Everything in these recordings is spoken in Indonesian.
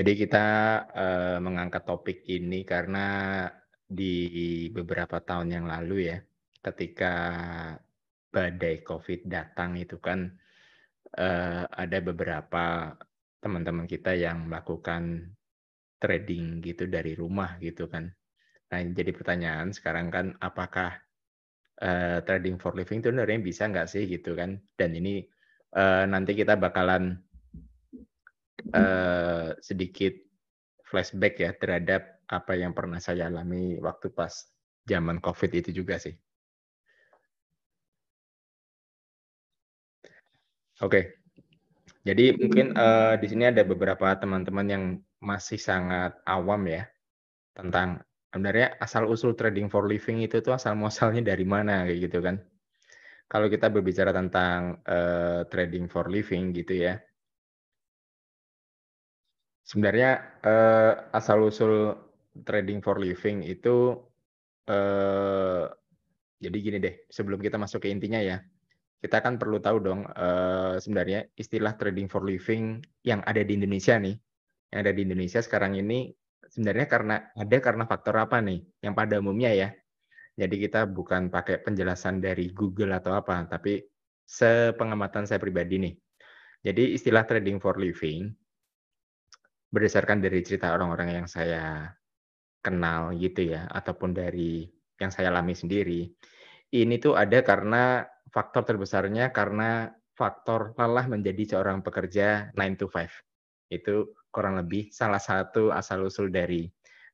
Jadi kita, mengangkat topik ini karena di beberapa tahun yang lalu ya, ketika badai Covid datang itu kan, ada beberapa teman-teman kita yang melakukan trading gitu dari rumah gitu kan. Nah, yang jadi pertanyaan sekarang kan apakah, trading for living itu sebenarnya bisa nggak sih gitu kan? Dan ini, nanti kita bakalan, sedikit flashback ya terhadap apa yang pernah saya alami waktu pas zaman Covid itu juga sih. Oke, jadi mungkin, di sini ada beberapa teman-teman yang masih sangat awam ya tentang sebenarnya asal-usul trading for living itu tuh asal muasalnya dari mana kayak gitu kan. Kalau kita berbicara tentang, trading for living gitu ya, sebenarnya, asal-usul trading for living itu, eee, jadi gini deh, sebelum kita masuk ke intinya ya, kita kan perlu tahu dong, sebenarnya istilah trading for living yang ada di Indonesia nih, yang ada di Indonesia sekarang ini sebenarnya karena faktor apa nih? Yang pada umumnya ya. Jadi kita bukan pakai penjelasan dari Google atau apa, tapi sepengamatan saya pribadi nih. Jadi istilah trading for living berdasarkan dari cerita orang-orang yang saya kenal gitu ya, ataupun dari yang saya alami sendiri, ini tuh ada karena faktor terbesarnya karena faktor lelah menjadi seorang pekerja 9 to 5. Itu kurang lebih salah satu asal-usul dari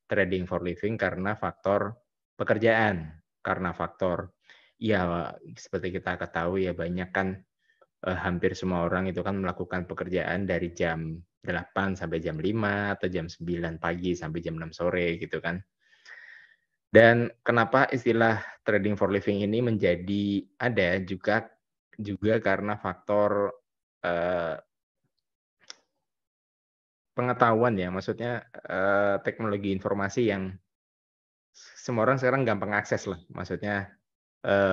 trading for living karena faktor pekerjaan, karena faktor ya seperti kita ketahui ya banyak kan, hampir semua orang itu kan melakukan pekerjaan dari jam 8 sampai jam 5 atau jam 9 pagi sampai jam 6 sore gitu kan. Dan kenapa istilah trading for living ini menjadi ada juga karena faktor, eee, pengetahuan ya, maksudnya, teknologi informasi yang semua orang sekarang gampang akses lah. Maksudnya,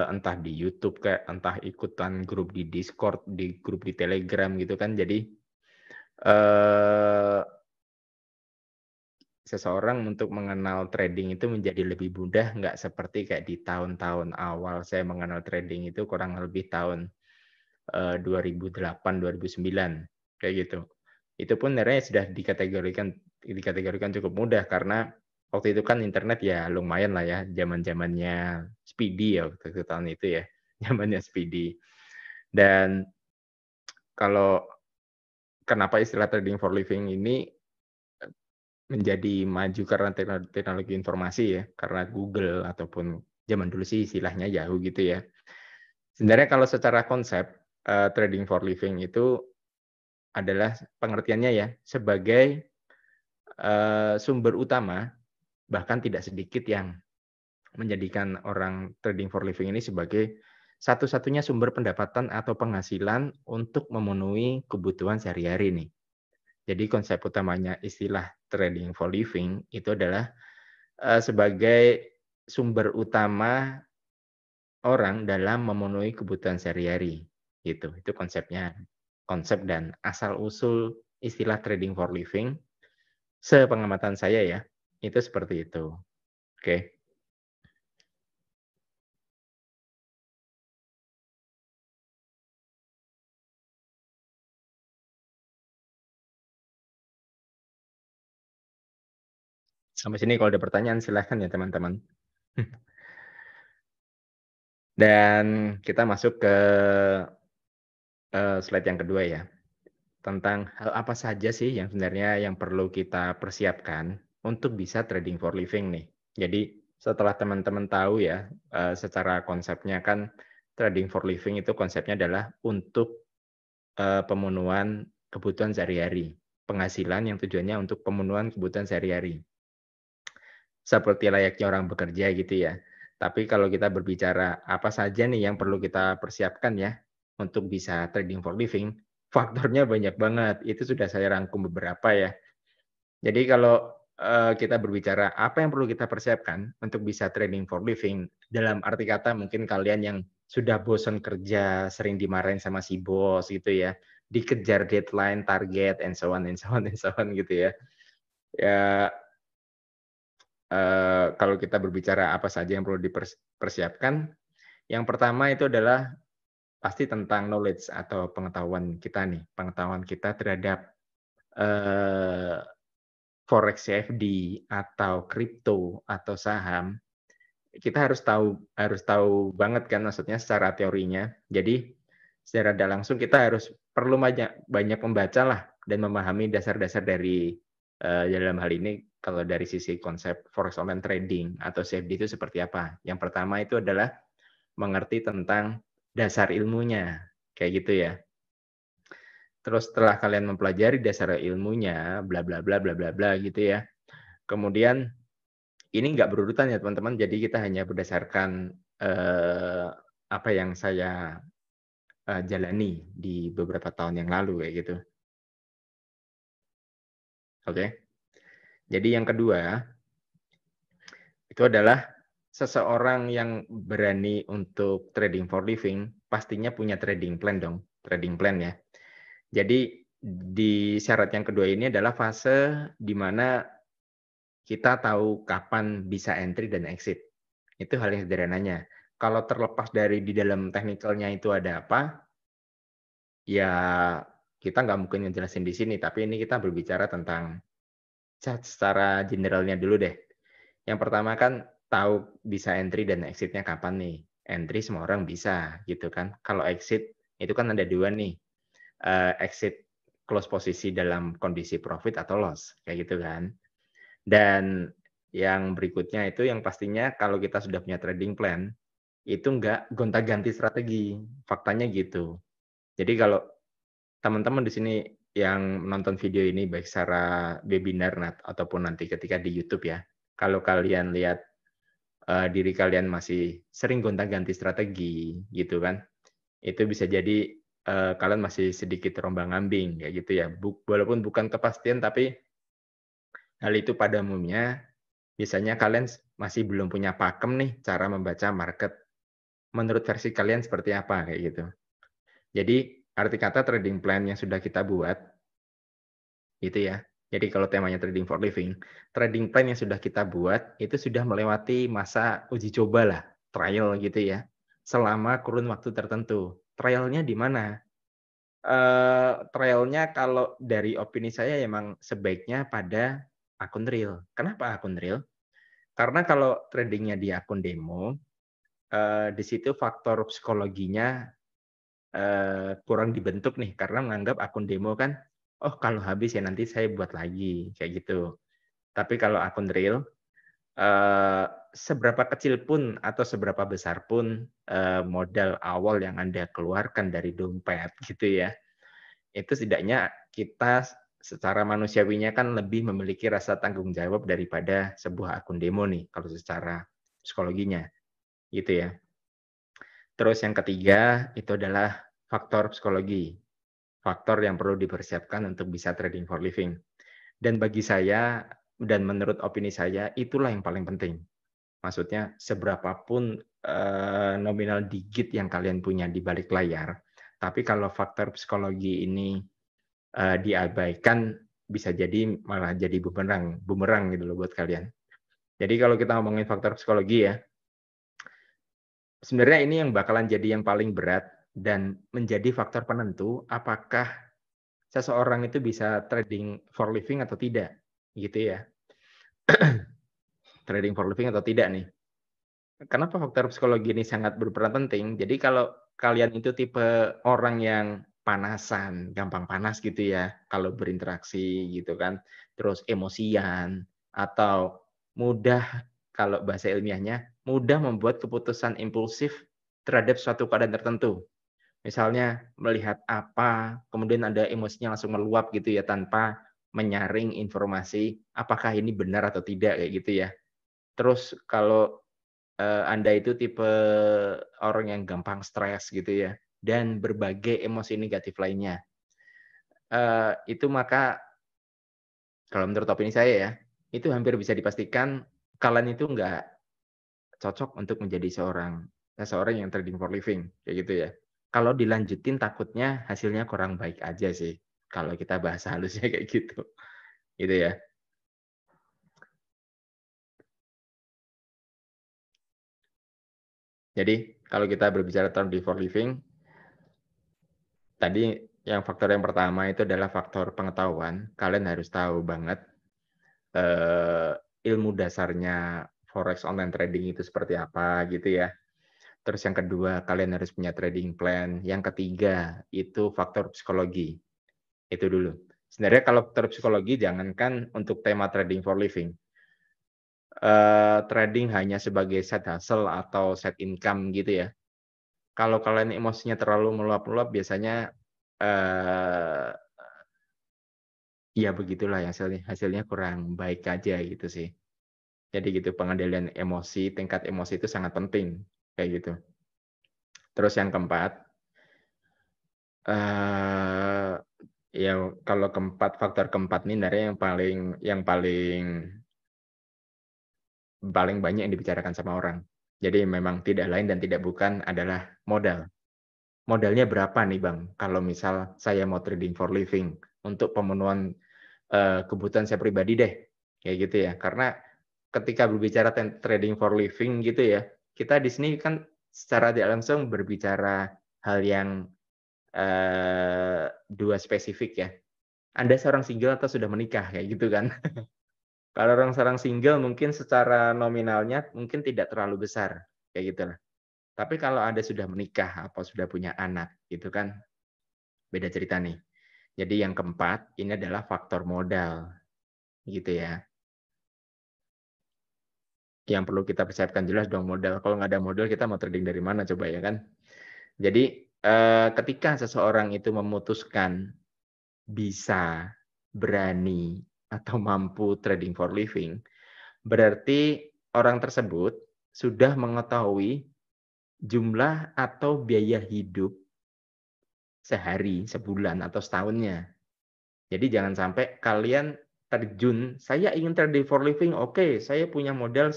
entah di YouTube kayak entah ikutan grup di Discord, di grup di Telegram gitu kan. Jadi, eee, seseorang untuk mengenal trading itu menjadi lebih mudah, nggak seperti kayak di tahun-tahun awal saya mengenal trading itu kurang lebih tahun 2008, 2009, kayak gitu. Itu pun sebenarnya sudah dikategorikan cukup mudah karena waktu itu kan internet ya lumayan lah ya, zaman-zamannya Speedy ya waktu itu tahun itu ya, zamannya Speedy. Dan kalau kenapa istilah trading for living ini menjadi maju karena teknologi informasi ya, karena Google ataupun zaman dulu sih istilahnya Yahoo gitu ya. Sebenarnya kalau secara konsep, trading for living itu adalah pengertiannya ya, sebagai, sumber utama, bahkan tidak sedikit yang menjadikan orang trading for living ini sebagai satu-satunya sumber pendapatan atau penghasilan untuk memenuhi kebutuhan sehari-hari nih. Jadi konsep utamanya istilah trading for living itu adalah, sebagai sumber utama orang dalam memenuhi kebutuhan sehari-hari, gitu. Itu konsepnya. Konsep dan asal-usul istilah trading for living, sepengamatan saya ya, itu seperti itu. Oke. Sampai sini kalau ada pertanyaan silahkan ya teman-teman. Dan kita masuk ke, slide yang kedua ya, tentang hal apa saja sih yang sebenarnya yang perlu kita persiapkan untuk bisa trading for living nih. Jadi setelah teman-teman tahu ya, secara konsepnya kan trading for living itu konsepnya adalah untuk, pemenuhan kebutuhan sehari-hari, penghasilan yang tujuannya untuk pemenuhan kebutuhan sehari-hari. Seperti layaknya orang bekerja gitu ya. Tapi kalau kita berbicara apa saja nih yang perlu kita persiapkan ya, untuk bisa trading for living, faktornya banyak banget. Itu sudah saya rangkum beberapa ya. Jadi kalau, kita berbicara apa yang perlu kita persiapkan untuk bisa trading for living, dalam arti kata mungkin kalian yang sudah bosan kerja, sering dimarahin sama si bos gitu ya, dikejar deadline, target, and so on and so on and so on gitu ya. Ya, kalau kita berbicara apa saja yang perlu dipersiapkan, yang pertama itu adalah pasti tentang knowledge atau pengetahuan kita nih, pengetahuan kita terhadap, eee, forex CFD atau kripto atau saham, kita harus tahu banget kan maksudnya secara teorinya. Jadi, secara tidak langsung kita harus perlu banyak banyak membacalah dan memahami dasar-dasar dari, dalam hal ini kalau dari sisi konsep forex online trading atau CFD itu seperti apa. Yang pertama itu adalah mengerti tentang dasar ilmunya, kayak gitu ya. Terus setelah kalian mempelajari dasar ilmunya, bla bla bla bla bla bla gitu ya. Kemudian ini nggak berurutan ya teman-teman, jadi kita hanya berdasarkan, apa yang saya, jalani di beberapa tahun yang lalu kayak gitu, oke. Jadi yang kedua, itu adalah seseorang yang berani untuk trading for living, pastinya punya trading plan dong, trading plan ya. Jadi di syarat yang kedua ini adalah fase di mana kita tahu kapan bisa entry dan exit. Itu hal yang sederhananya. Kalau terlepas dari di dalam teknikalnya itu ada apa, ya kita nggak mungkin ngejelasin di sini, tapi ini kita berbicara tentang secara generalnya dulu deh. Yang pertama kan tahu bisa entry dan exit-nya kapan nih. Entry semua orang bisa gitu kan. Kalau exit itu kan ada dua nih, exit close posisi dalam kondisi profit atau loss, kayak gitu kan. Dan yang berikutnya itu yang pastinya kalau kita sudah punya trading plan, itu nggak gonta-ganti strategi, faktanya gitu. Jadi kalau teman-teman di sini yang menonton video ini baik secara webinar ataupun nanti ketika di YouTube ya, kalau kalian lihat, diri kalian masih sering gonta-ganti strategi gitu kan, itu bisa jadi, kalian masih sedikit terombang-ambing kayak gitu ya. Walaupun bukan kepastian tapi hal itu pada umumnya biasanya kalian masih belum punya pakem nih cara membaca market. Menurut versi kalian seperti apa kayak gitu. Jadi arti kata trading plan yang sudah kita buat gitu ya. Jadi kalau temanya trading for living, trading plan yang sudah kita buat itu sudah melewati masa uji cobalah, trial gitu ya, selama kurun waktu tertentu. Trialnya di mana? Trialnya kalau dari opini saya emang sebaiknya pada akun real. Kenapa akun real? Karena kalau tradingnya di akun demo, di situ faktor psikologinya kurang dibentuk nih karena menganggap akun demo kan, "Oh kalau habis ya nanti saya buat lagi," kayak gitu. Tapi kalau akun real, seberapa kecil pun atau seberapa besar pun, modal awal yang Anda keluarkan dari dompet gitu ya, itu setidaknya kita secara manusiawinya kan lebih memiliki rasa tanggung jawab daripada sebuah akun demo nih kalau secara psikologinya, gitu ya. Terus yang ketiga itu adalah faktor psikologi. Faktor yang perlu dipersiapkan untuk bisa trading for living. Dan bagi saya, dan menurut opini saya, itulah yang paling penting. Maksudnya seberapapun nominal digit yang kalian punya di balik layar, tapi kalau faktor psikologi ini diabaikan, bisa jadi malah jadi bumerang bumerang gitu loh buat kalian. Jadi kalau kita ngomongin faktor psikologi ya, sebenarnya ini yang bakalan jadi yang paling berat dan menjadi faktor penentu apakah seseorang itu bisa trading for living atau tidak, gitu ya. Trading for living atau tidak nih. Kenapa faktor psikologi ini sangat berperan penting? Jadi kalau kalian itu tipe orang yang panasan, gampang panas gitu ya, kalau berinteraksi gitu kan, terus emosian, atau mudah, kalau bahasa ilmiahnya, mudah membuat keputusan impulsif terhadap suatu keadaan tertentu. Misalnya melihat apa, kemudian ada emosinya langsung meluap gitu ya, tanpa menyaring informasi apakah ini benar atau tidak, kayak gitu ya. Terus kalau, Anda itu tipe orang yang gampang stres gitu ya, dan berbagai emosi negatif lainnya, itu maka kalau menurut opini saya ya, itu hampir bisa dipastikan kalian itu nggak cocok untuk menjadi seseorang yang trading for living, kayak gitu ya. Kalau dilanjutin takutnya hasilnya kurang baik aja sih, kalau kita bahasa halusnya kayak gitu, gitu ya. Jadi kalau kita berbicara trading for living, tadi yang faktor yang pertama itu adalah faktor pengetahuan. Kalian harus tahu banget, eee, ilmu dasarnya forex online trading itu seperti apa gitu ya. Terus yang kedua, kalian harus punya trading plan. Yang ketiga, itu faktor psikologi. Itu dulu. Sebenarnya kalau faktor psikologi jangankan untuk tema trading for living, trading hanya sebagai side hustle atau side income gitu ya. Kalau kalian emosinya terlalu meluap-meluap biasanya, eee, ya begitulah ya hasilnya hasilnya kurang baik aja gitu sih. Jadi gitu pengendalian emosi, tingkat emosi itu sangat penting, kayak gitu. Terus yang keempat, eee, ya kalau faktor keempat nih sebenarnya yang paling paling banyak yang dibicarakan sama orang. Jadi memang tidak lain dan tidak bukan adalah modal. Modalnya berapa nih Bang, kalau misal saya mau trading for living untuk pemenuhan, kebutuhan saya pribadi deh, kayak gitu ya. Karena ketika berbicara trading for living gitu ya, kita di sini kan secara tidak langsung berbicara hal yang, 2 spesifik ya. Anda seorang single atau sudah menikah, kayak gitu kan. Kalau seorang single mungkin secara nominalnya mungkin tidak terlalu besar, kayak gitu lah. Tapi kalau Anda sudah menikah atau sudah punya anak gitu kan, beda cerita nih. Jadi yang keempat, ini adalah faktor modal, gitu ya. Yang perlu kita persiapkan jelas dong modal, kalau nggak ada modal kita mau trading dari mana coba ya kan. Jadi, ketika seseorang itu memutuskan bisa, berani, atau mampu trading for living, berarti orang tersebut sudah mengetahui jumlah atau biaya hidup sehari, sebulan, atau setahunnya. Jadi jangan sampai kalian terjun, "Saya ingin trading for living, oke, saya punya modal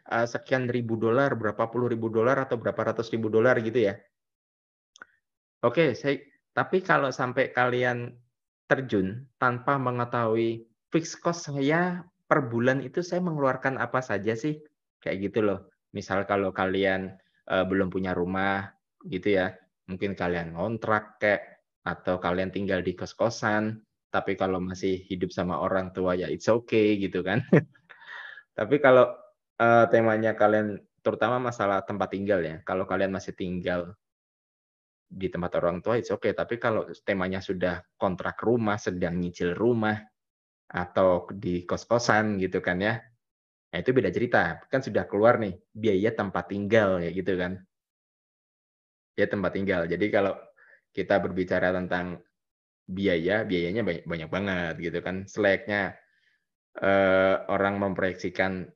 sekian ribu dolar, berapa puluh ribu dolar, atau berapa ratus ribu dolar," gitu ya. Oke, tapi kalau sampai kalian terjun tanpa mengetahui fixed cost saya per bulan itu saya mengeluarkan apa saja sih, kayak gitu loh. Misal kalau kalian, belum punya rumah gitu ya, mungkin kalian ngontrak kek, atau kalian tinggal di kos-kosan, tapi kalau masih hidup sama orang tua ya it's okay gitu kan. Tapi kalau, temanya kalian terutama masalah tempat tinggal ya, kalau kalian masih tinggal di tempat orang tua it's okay, tapi kalau temanya sudah kontrak rumah, sedang nyicil rumah, atau di kos-kosan gitu kan ya, nah itu beda cerita. Kan sudah keluar nih biaya tempat tinggal ya gitu kan, biaya tempat tinggal. Jadi kalau kita berbicara tentang biayanya banyak banget gitu kan. Selayaknya, orang memproyeksikan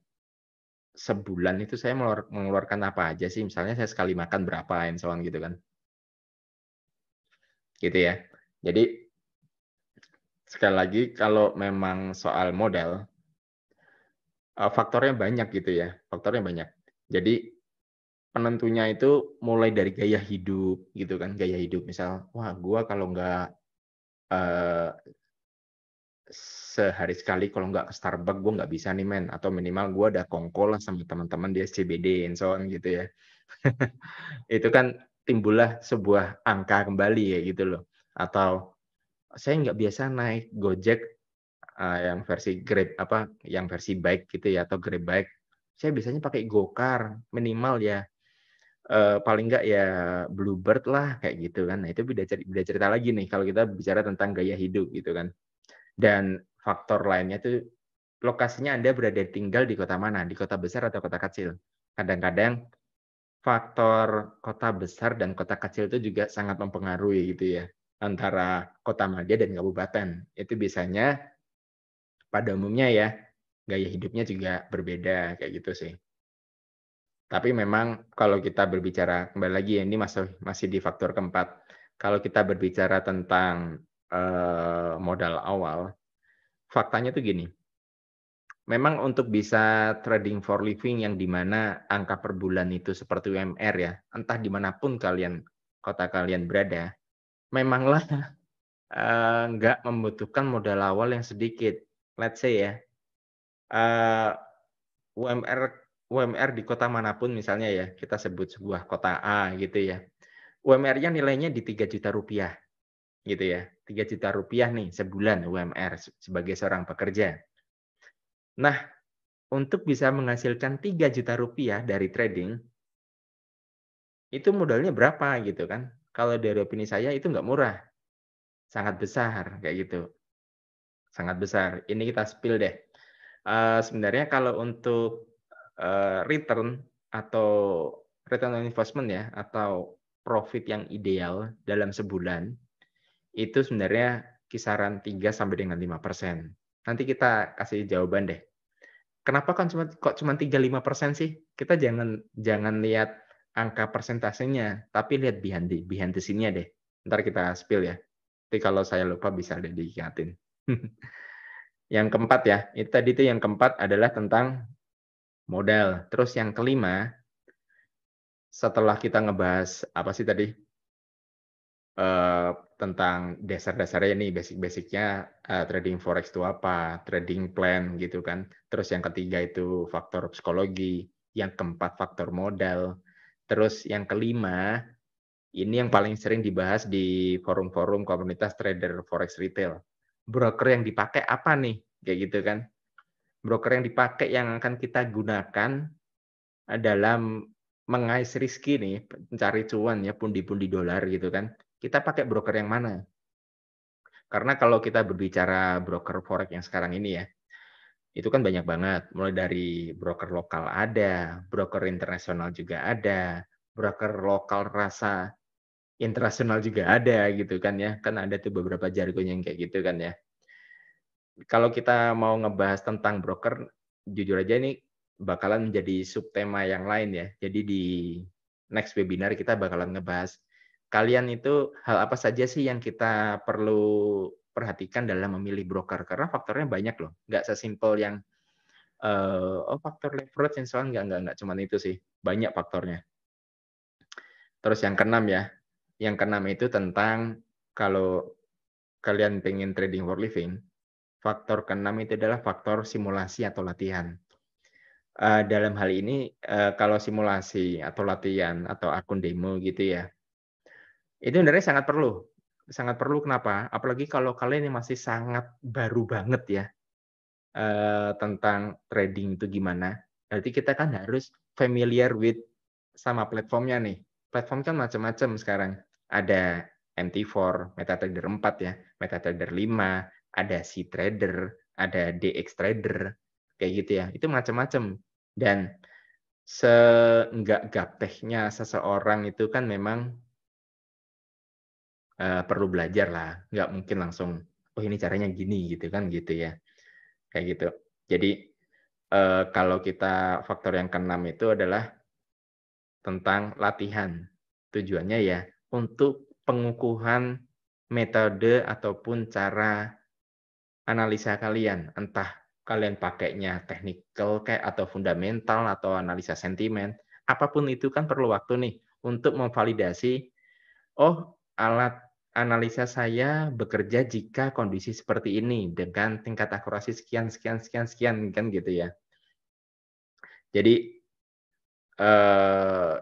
sebulan itu saya mengeluarkan apa aja sih, misalnya saya sekali makan berapa and so on gitu kan, gitu ya. Jadi sekali lagi kalau memang soal modal, faktornya banyak gitu ya, faktornya banyak. Jadi penentunya itu mulai dari gaya hidup gitu kan, gaya hidup misal, "Wah gua kalau nggak, eee, sehari sekali kalau nggak ke Starbucks gua nggak bisa nih men," atau minimal gua ada kongko lah sama teman-teman di SCBD and so on gitu ya. Itu kan timbullah sebuah angka kembali ya gitu loh. Atau, "Saya nggak biasa naik Gojek, yang versi Grab apa, yang versi bike gitu ya atau Grab bike. Saya biasanya pakai GoCar, minimal ya, paling nggak ya Bluebird lah," kayak gitu kan. Nah itu beda cerita lagi nih kalau kita bicara tentang gaya hidup gitu kan. Dan faktor lainnya tuh lokasinya Anda berada tinggal di kota mana, di kota besar atau kota kecil. Kadang-kadang faktor kota besar dan kota kecil itu juga sangat mempengaruhi gitu ya, antara kota madya dan kabupaten. Itu biasanya pada umumnya ya, gaya hidupnya juga berbeda, kayak gitu sih. Tapi memang kalau kita berbicara kembali lagi ya, ini masih di faktor keempat. Kalau kita berbicara tentang, modal awal, faktanya tuh gini, memang untuk bisa trading for living yang di mana angka per bulan itu seperti UMR ya, entah di mana pun kota kalian berada, memanglah, nggak membutuhkan modal awal yang sedikit. Let's say ya, UMR UMR di kota manapun misalnya ya, kita sebut sebuah kota A gitu ya. UMR-nya nilainya di Rp3.000.000 gitu ya. Rp3.000.000 nih sebulan UMR sebagai seorang pekerja. Nah, untuk bisa menghasilkan Rp3.000.000 dari trading, itu modalnya berapa gitu kan. Kalau dari opini saya itu nggak murah, sangat besar kayak gitu, sangat besar. Ini kita spill deh. Sebenarnya kalau untuk, return atau return on investment ya, atau profit yang ideal dalam sebulan, itu sebenarnya kisaran 3 sampai dengan 5%. Nanti kita kasih jawaban deh. Kenapa kan kok cuma 3-5% sih? Kita jangan jangan lihat angka persentasenya, tapi lihat behind the scene-nya deh. Entar kita spill ya. Nanti kalau saya lupa bisa deh diingatin. Yang keempat ya, itu tadi tuh yang keempat adalah tentang modal. Terus yang kelima, setelah kita ngebahas apa sih tadi, tentang dasar-dasarnya nih, basic-basic-nya, trading forex itu apa, trading plan gitu kan. Terus yang ketiga itu faktor psikologi, yang keempat faktor modal, terus yang kelima, ini yang paling sering dibahas di forum-forum komunitas trader forex retail. Broker yang dipakai apa nih? Kayak gitu kan. Broker yang dipakai yang akan kita gunakan dalam mengais rezeki nih, mencari cuan ya, pundi-pundi dolar gitu kan. Kita pakai broker yang mana? Karena kalau kita berbicara broker forex yang sekarang ini ya, itu kan banyak banget. Mulai dari broker lokal ada, broker internasional juga ada, broker lokal rasa internasional juga ada gitu kan ya. Kan ada tuh beberapa jargon yang kayak gitu kan ya. Kalau kita mau ngebahas tentang broker, jujur aja ini bakalan menjadi subtema yang lain ya. Jadi di next webinar kita bakalan ngebahas, kalian itu hal apa saja sih yang kita perlu perhatikan dalam memilih broker? Karena faktornya banyak loh, nggak sesimpel yang, oh faktor leverage and so on, nggak cuman itu sih, banyak faktornya. Terus yang keenam ya, yang keenam itu tentang kalau kalian pengen trading for living, faktor keenam itu adalah faktor simulasi atau latihan. Dalam hal ini, kalau simulasi atau latihan atau akun demo gitu ya, itu sebenarnya sangat perlu kenapa? Apalagi kalau kalian yang masih sangat baru banget ya, tentang trading itu gimana, berarti kita kan harus familiar with sama platformnya nih. Platform kan macam-macam sekarang, ada MT4, MetaTrader 4 ya, MetaTrader 5, ada cTrader, ada DXTrader, kayak gitu ya, itu macam-macam. Dan seenggak gapteknya seseorang itu kan memang, perlu belajar lah, nggak mungkin langsung, "Oh ini caranya gini," gitu kan, gitu ya, kayak gitu. Jadi, kalau kita faktor yang keenam itu adalah tentang latihan. Tujuannya ya untuk pengukuhan metode ataupun cara analisa kalian, entah kalian pakainya technical kayak atau fundamental atau analisa sentimen, apapun itu kan perlu waktu nih untuk memvalidasi, "Oh, alat analisa saya bekerja jika kondisi seperti ini dengan tingkat akurasi sekian sekian sekian sekian," kan gitu ya. Jadi, eee,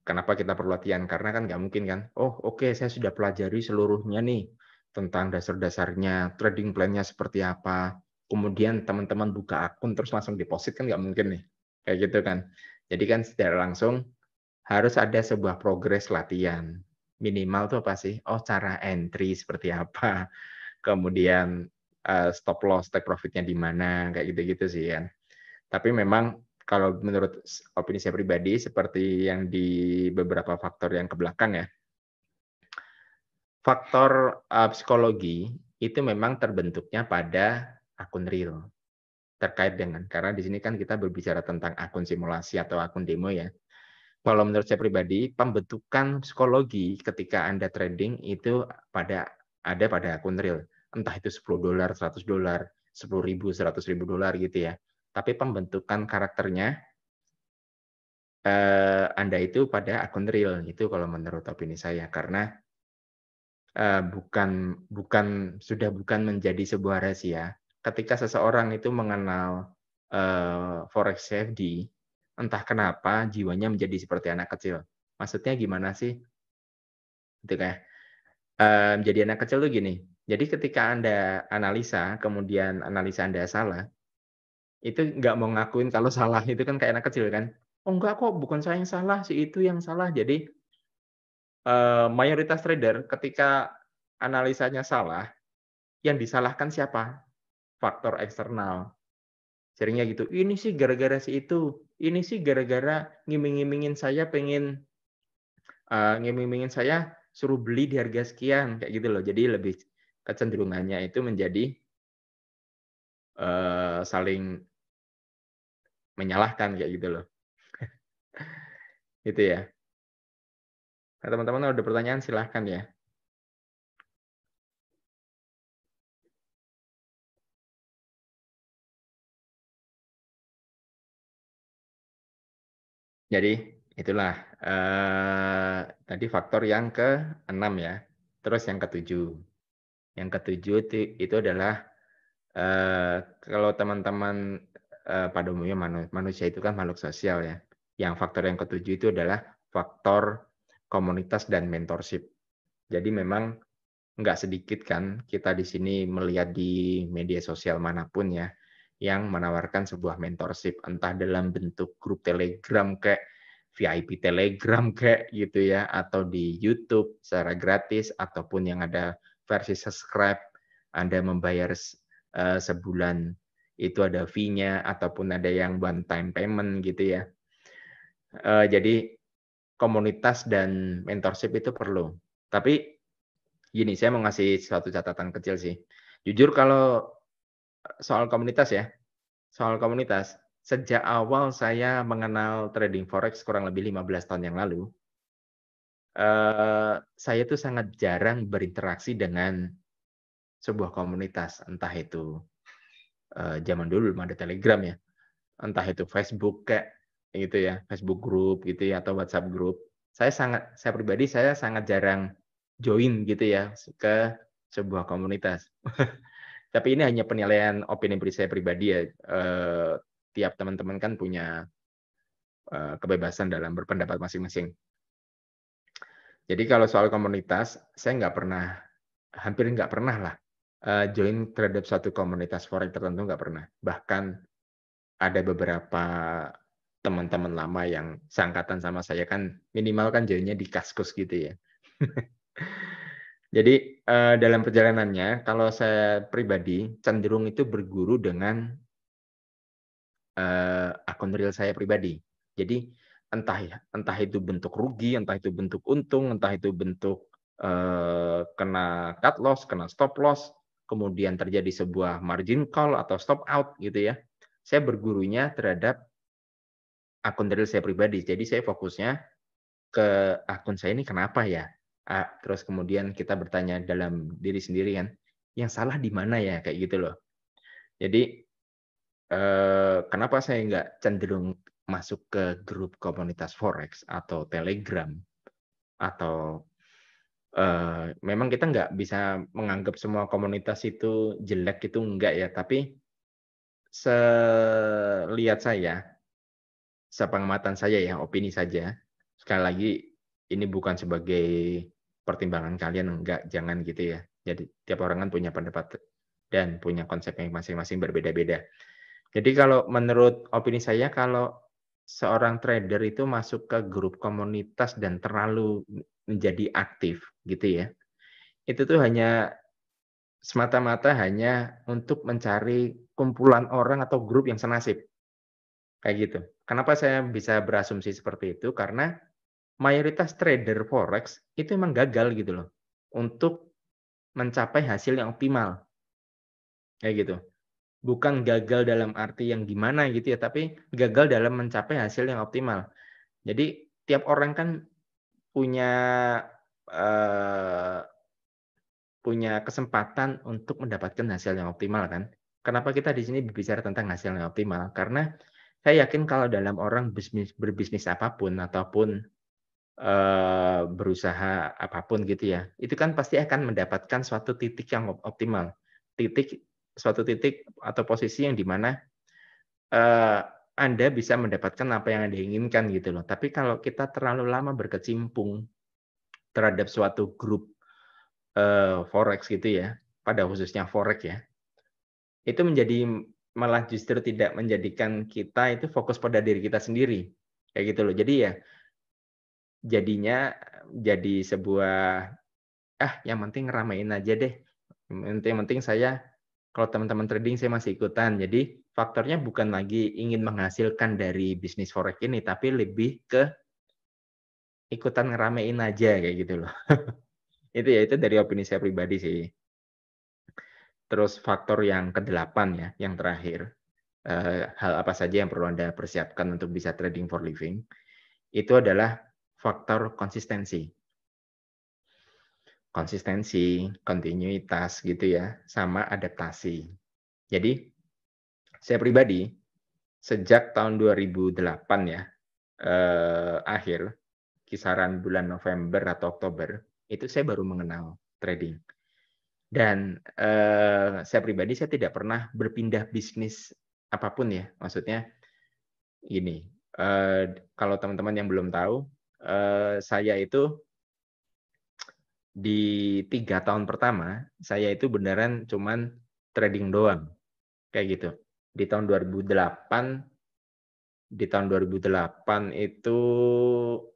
kenapa kita perlu latihan? Karena kan nggak mungkin kan, "Oh, oke saya sudah pelajari seluruhnya nih, tentang dasar-dasarnya, trading plan-nya seperti apa." Kemudian teman-teman buka akun terus langsung deposit kan nggak mungkin nih, kayak gitu kan. Jadi kan secara langsung harus ada sebuah progres latihan. Minimal tuh apa sih? Oh, cara entry seperti apa, kemudian, stop loss, take profit-nya di mana, kayak gitu-gitu sih kan. Tapi memang kalau menurut opini saya pribadi seperti yang di beberapa faktor yang ke belakang ya, faktor, psikologi itu memang terbentuknya pada akun real, terkait dengan karena di sini kan kita berbicara tentang akun simulasi atau akun demo ya. Kalau menurut saya pribadi, pembentukan psikologi ketika Anda trading itu pada akun real. Entah itu $10, $100, 10.000, $100.000 gitu ya. Tapi pembentukan karakternya, Anda itu pada akun real, itu kalau menurut opini saya. Karena, bukan bukan menjadi sebuah rahasia, ketika seseorang itu mengenal, forex CFD, entah kenapa jiwanya menjadi seperti anak kecil. Maksudnya gimana sih? Gitu kayak, jadi anak kecil tuh gini, jadi ketika Anda analisa, kemudian analisa Anda salah, itu nggak mau ngakuin kalau salah, itu kan kayak anak kecil kan, "Oh enggak kok, bukan saya yang salah, si itu yang salah." Jadi, mayoritas trader ketika analisanya salah, yang disalahkan siapa? Faktor eksternal. Seringnya gitu, "Ini sih gara-gara si itu, ini sih gara-gara ngiming-ngimingin saya pengen ngiming-ngimingin saya suruh beli di harga sekian," kayak gitu loh. Jadi lebih kecenderungannya itu menjadi, saling menyalahkan kayak gitu loh, gitu ya. Nah, teman-teman kalau ada pertanyaan silahkan ya. Jadi itulah, tadi faktor yang ke-6 ya. Terus yang ke-7. Yang ke-7 itu adalah, kalau teman-teman, pada umumnya manusia itu kan makhluk sosial ya. Yang faktor yang ke-7 itu adalah faktor komunitas dan mentorship. Jadi memang nggak sedikit kan kita di sini melihat di media sosial manapun ya, yang menawarkan sebuah mentorship, entah dalam bentuk grup Telegram kayak VIP Telegram kayak gitu ya, atau di YouTube secara gratis, ataupun yang ada versi subscribe, Anda membayar sebulan itu ada fee-nya, ataupun ada yang one time payment gitu ya. Jadi komunitas dan mentorship itu perlu. Tapi gini, saya mau ngasih suatu catatan kecil sih. Jujur kalau soal komunitas ya, soal komunitas, sejak awal saya mengenal trading forex kurang lebih 15 tahun yang lalu, saya tuh sangat jarang berinteraksi dengan sebuah komunitas, entah itu, zaman dulu belum ada Telegram ya, entah itu Facebook kayak gitu ya, Facebook group gitu ya, atau WhatsApp group. Saya pribadi saya sangat jarang join gitu ya, ke sebuah komunitas. Tapi ini hanya penilaian opini saya pribadi ya, tiap teman-teman kan punya, kebebasan dalam berpendapat masing-masing. Jadi kalau soal komunitas, saya nggak pernah, hampir nggak pernah lah, join terhadap suatu komunitas forex tertentu nggak pernah. Bahkan ada beberapa teman-teman lama yang seangkatan sama saya kan minimal kan join-nya di Kaskus gitu ya. Jadi, dalam perjalanannya kalau saya pribadi cenderung itu berguru dengan akun real saya pribadi. Jadi entah itu bentuk rugi, entah itu bentuk untung, entah itu bentuk, kena cut loss, kena stop loss, kemudian terjadi sebuah margin call atau stop out gitu ya. Saya bergurunya terhadap akun real saya pribadi. Jadi saya fokusnya ke akun saya ini kenapa ya? Terus kemudian kita bertanya dalam diri sendiri kan, yang salah di mana ya? Kayak gitu loh. Jadi kenapa saya nggak cenderung masuk ke grup komunitas forex atau Telegram atau, memang kita nggak bisa menganggap semua komunitas itu jelek, itu enggak ya, tapi selihat saya, sepengamatan saya ya, opini saja, sekali lagi ini bukan sebagai pertimbangan kalian, enggak, jangan gitu ya. Jadi tiap orang kan punya pendapat dan punya konsep yang masing-masing berbeda-beda. Jadi kalau menurut opini saya, kalau seorang trader itu masuk ke grup komunitas dan terlalu menjadi aktif gitu ya, itu tuh hanya semata-mata hanya untuk mencari kumpulan orang atau grup yang senasib, kayak gitu. Kenapa saya bisa berasumsi seperti itu, karena mayoritas trader forex itu emang gagal gitu loh, untuk mencapai hasil yang optimal, kayak gitu. Bukan gagal dalam arti yang gimana gitu ya, tapi gagal dalam mencapai hasil yang optimal. Jadi tiap orang kan punya, eee, punya kesempatan untuk mendapatkan hasil yang optimal kan. Kenapa kita di sini berbicara tentang hasil yang optimal, karena saya yakin kalau dalam orang berbisnis apapun ataupun, berusaha apapun gitu ya, itu kan pasti akan mendapatkan suatu titik yang optimal. Suatu titik atau posisi yang di mana, Anda bisa mendapatkan apa yang Anda inginkan gitu loh. Tapi kalau kita terlalu lama berkecimpung terhadap suatu grup, forex gitu ya, pada khususnya forex ya, itu malah justru tidak menjadikan kita itu fokus pada diri kita sendiri, kayak gitu loh. Jadi ya, jadinya jadi sebuah, yang penting ngeramein aja deh, yang penting saya kalau teman-teman trading saya masih ikutan. Jadi faktornya bukan lagi ingin menghasilkan dari bisnis forex ini, tapi lebih ke ikutan ngeramein aja kayak gitu loh. Itu dari opini saya pribadi sih. Terus faktor yang kedelapan ya, yang terakhir, hal apa saja yang perlu Anda persiapkan untuk bisa trading for living, itu adalah faktor konsistensi. Konsistensi, kontinuitas gitu ya, sama adaptasi. Jadi, saya pribadi sejak tahun 2008 ya, akhir, kisaran bulan November atau Oktober, itu saya baru mengenal trading. Dan, saya pribadi saya tidak pernah berpindah bisnis apapun ya, maksudnya gini, kalau teman-teman yang belum tahu, saya itu di 3 tahun pertama, saya itu beneran cuman trading doang, kayak gitu. Di tahun 2008 di tahun 2008 itu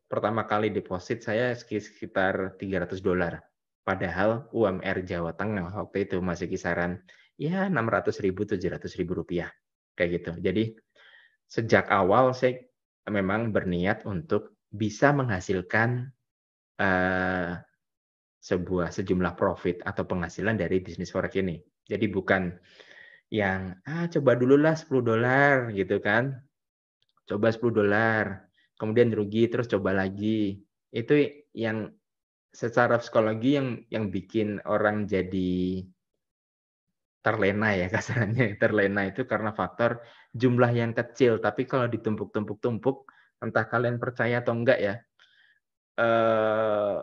pertama kali deposit saya sekitar $300. Padahal UMR Jawa Tengah waktu itu masih kisaran, ya Rp600.000, Rp700.000, kayak gitu. Jadi, sejak awal saya memang berniat untuk bisa menghasilkan, eee, sejumlah profit atau penghasilan dari bisnis forex ini. Jadi bukan yang, coba dululah $10 gitu kan, coba $10, kemudian rugi terus coba lagi. Itu yang secara psikologi yang bikin orang jadi terlena ya kasarnya, terlena itu karena faktor jumlah yang kecil, tapi kalau ditumpuk-tumpuk-tumpuk, entah kalian percaya atau enggak ya, eee,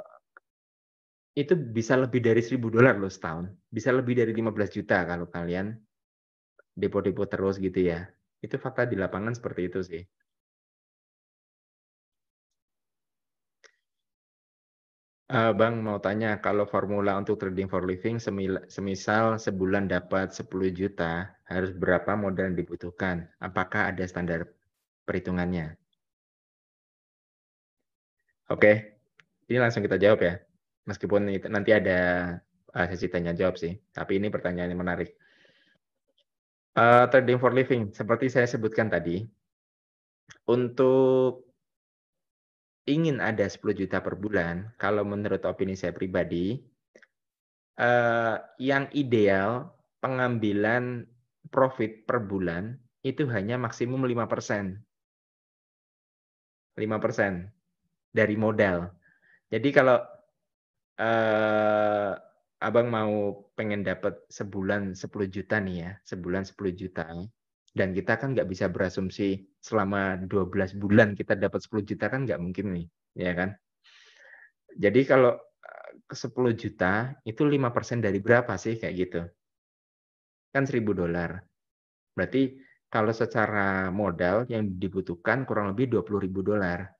itu bisa lebih dari $1.000 loh setahun, bisa lebih dari 15 juta kalau kalian depo-depo terus gitu ya. Itu fakta di lapangan seperti itu sih. Bang mau tanya, kalau formula untuk trading for living semisal sebulan dapat 10 juta, harus berapa modal yang dibutuhkan? Apakah ada standar perhitungannya? Oke, ini langsung kita jawab ya. Meskipun nanti ada, sesi tanya jawab sih, tapi ini pertanyaan yang menarik. Trading for living, seperti saya sebutkan tadi, untuk ingin ada 10 juta per bulan, kalau menurut opini saya pribadi, yang ideal pengambilan profit per bulan itu hanya maksimum 5%, 5% dari modal. Jadi kalau, eee, Abang mau pengen dapat sebulan 10 juta nih ya, sebulan 10 juta, dan kita kan nggak bisa berasumsi selama 12 bulan kita dapat 10 juta kan nggak mungkin nih, ya kan? Jadi kalau, ke 10 juta itu 5% dari berapa sih? Kayak gitu. Kan $1.000. Berarti kalau secara modal yang dibutuhkan kurang lebih $20.000.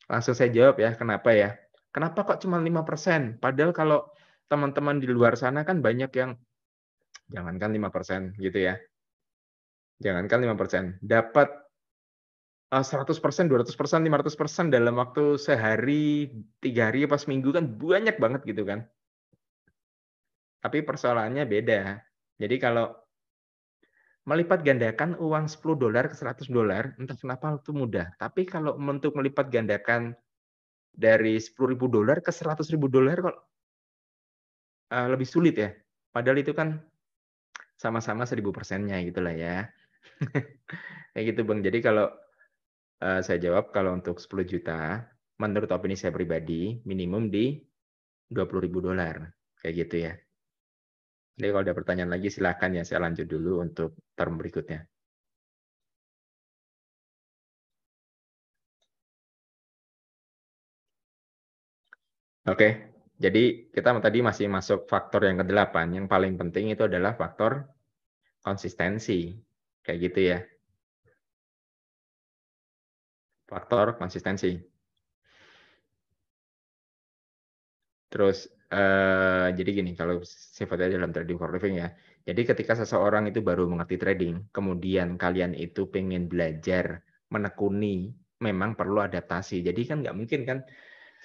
Langsung saya jawab ya, kenapa ya? Kenapa kok cuma 5%? Padahal kalau teman-teman di luar sana kan banyak yang jangankan 5% gitu ya, jangankan 5%, dapat, 100%, 200%, 500% dalam waktu sehari, 3 hari, pas minggu kan banyak banget gitu kan. Tapi persoalannya beda. Jadi kalau melipat gandakan uang $10 ke $100, entah kenapa itu mudah. Tapi kalau untuk melipat gandakan dari $10.000 ke $100.000 kok, lebih sulit ya. Padahal itu kan sama-sama 1000%-nya gitulah ya. Kayak gitu Bang. Jadi kalau, saya jawab kalau untuk 10 juta, menurut opini saya pribadi, minimum di $20.000, kayak gitu ya. Jadi kalau ada pertanyaan lagi silakan ya, saya lanjut dulu untuk term berikutnya. Oke, jadi kita tadi masih masuk faktor yang kedelapan, yang paling penting itu adalah faktor konsistensi, kayak gitu ya. faktor konsistensi. Terus, jadi gini, kalau sifatnya dalam trading for living ya. Jadi ketika seseorang itu baru mengerti trading, kemudian kalian itu pengen belajar, menekuni, memang perlu adaptasi. Jadi kan nggak mungkin kan,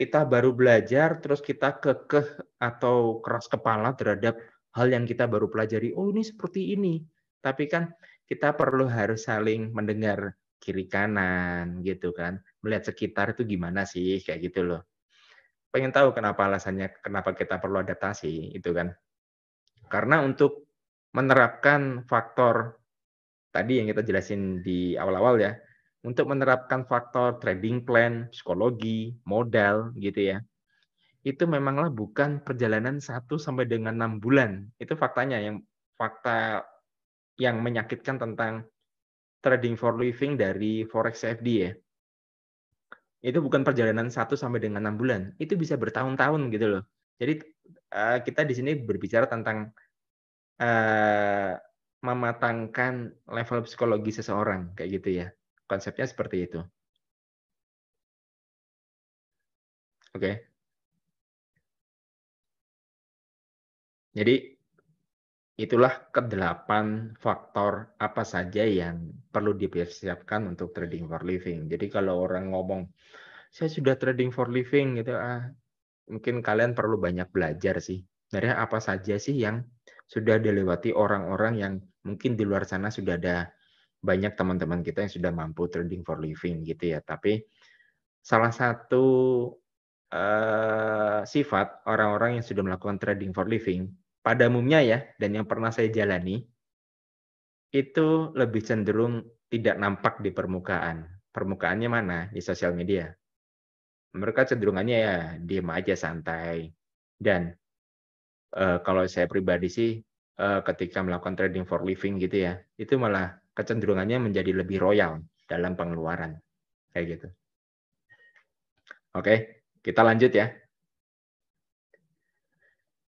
kita baru belajar, terus kita kekeh atau keras kepala terhadap hal yang kita baru pelajari, "Oh ini seperti ini." Tapi kan kita perlu harus saling mendengar kiri kanan gitu kan, melihat sekitar itu gimana sih, kayak gitu loh. Pengen tahu kenapa alasannya, kenapa kita perlu adaptasi, itu kan. Karena untuk menerapkan faktor tadi yang kita jelasin di awal-awal ya, untuk menerapkan faktor trading plan, psikologi, modal gitu ya, itu memanglah bukan perjalanan 1 sampai dengan 6 bulan. Itu faktanya, yang fakta yang menyakitkan tentang trading for living dari Forex CFD ya. Itu bukan perjalanan 1 sampai dengan 6 bulan, itu bisa bertahun-tahun gitu loh. Jadi, kita di sini berbicara tentang, eee, mematangkan level psikologi seseorang, kayak gitu ya. Konsepnya seperti itu. Oke. Jadi, itulah ke-8 faktor apa saja yang perlu dipersiapkan untuk trading for living. Jadi kalau orang ngomong, "Saya sudah trading for living," gitu, mungkin kalian perlu banyak belajar sih. Sebenarnya apa saja sih yang sudah dilewati orang-orang yang mungkin di luar sana sudah ada banyak teman-teman kita yang sudah mampu trading for living gitu ya. Tapi salah satu, sifat orang-orang yang sudah melakukan trading for living, pada umumnya ya, dan yang pernah saya jalani, itu lebih cenderung tidak nampak di permukaan. Permukaannya mana? Di sosial media. Mereka cenderungannya ya diem aja santai. Dan, kalau saya pribadi sih, ketika melakukan trading for living gitu ya, itu malah kecenderungannya menjadi lebih royal dalam pengeluaran, kayak gitu. Oke, kita lanjut ya.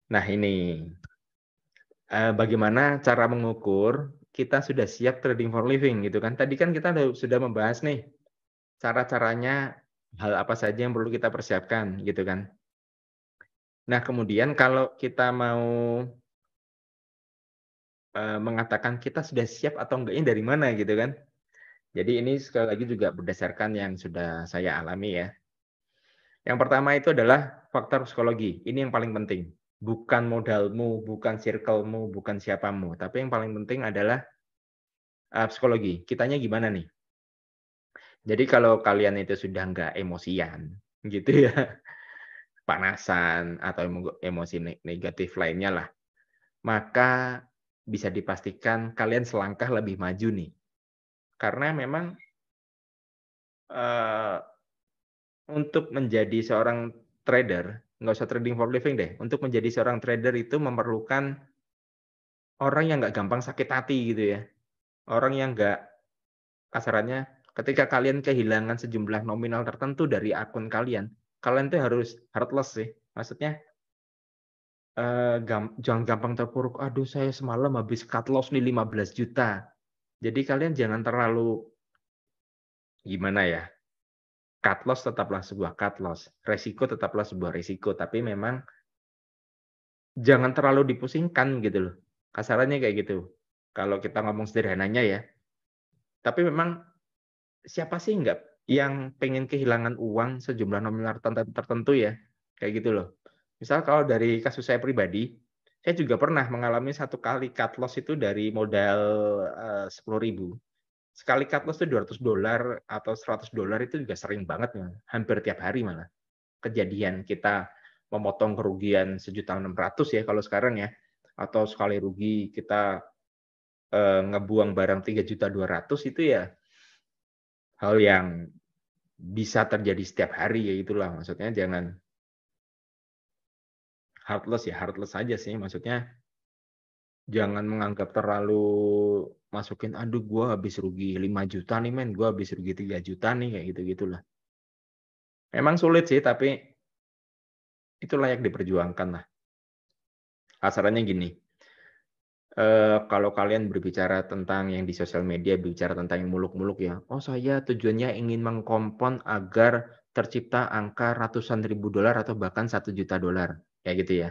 Nah ini, bagaimana cara mengukur kita sudah siap trading for living gitu kan. Tadi kan kita sudah membahas nih, cara-caranya, hal apa saja yang perlu kita persiapkan gitu kan. Nah kemudian kalau kita mau, mengatakan kita sudah siap atau enggaknya dari mana gitu kan. Jadi ini sekali lagi juga berdasarkan yang sudah saya alami ya. Yang pertama itu adalah faktor psikologi, ini yang paling penting. Bukan modalmu, bukan circle-mu, bukan siapamu, tapi yang paling penting adalah, psikologi, kitanya gimana nih. Jadi kalau kalian itu sudah nggak emosian gitu ya, panasan atau emosi negatif lainnya lah, maka bisa dipastikan kalian selangkah lebih maju nih. Karena memang, eee, untuk menjadi seorang trader, nggak usah trading for living deh, untuk menjadi seorang trader itu memerlukan orang yang nggak gampang sakit hati gitu ya. Orang yang nggak, kasarannya ketika kalian kehilangan sejumlah nominal tertentu dari akun kalian, kalian tuh harus heartless sih. Maksudnya, jangan gampang terpuruk, "Aduh saya semalam habis cut loss nih 15 juta." Jadi kalian jangan terlalu, gimana ya, cut loss tetaplah sebuah cut loss, resiko tetaplah sebuah resiko, tapi memang jangan terlalu dipusingkan gitu loh. Kasarannya kayak gitu. Kalau kita ngomong sederhananya ya. Tapi memang siapa sih nggak yang pengen kehilangan uang sejumlah nominal tertentu ya, kayak gitu loh. Misal kalau dari kasus saya pribadi, saya juga pernah mengalami 1 kali cut loss itu dari modal, 10.000. Sekali cut loss itu $200 atau $100 itu juga sering banget ya, hampir tiap hari malah. Kejadian kita memotong kerugian 1.600.000 ya kalau sekarang ya, atau sekali rugi kita, ngebuang barang 3.200.000 itu ya hal yang bisa terjadi setiap hari, ya itulah maksudnya jangan heartless ya, heartless aja sih maksudnya jangan menganggap terlalu masukin, "Aduh gua habis rugi 5 juta nih men, gua habis rugi 3 juta nih," kayak gitu-gitulah. Memang sulit sih tapi itu layak diperjuangkan lah. Kasarannya gini, kalau kalian berbicara tentang yang di sosial media, berbicara tentang yang muluk-muluk ya, "Oh saya tujuannya ingin mengkompon agar tercipta angka ratusan ribu dolar atau bahkan $1 juta," kayak gitu ya.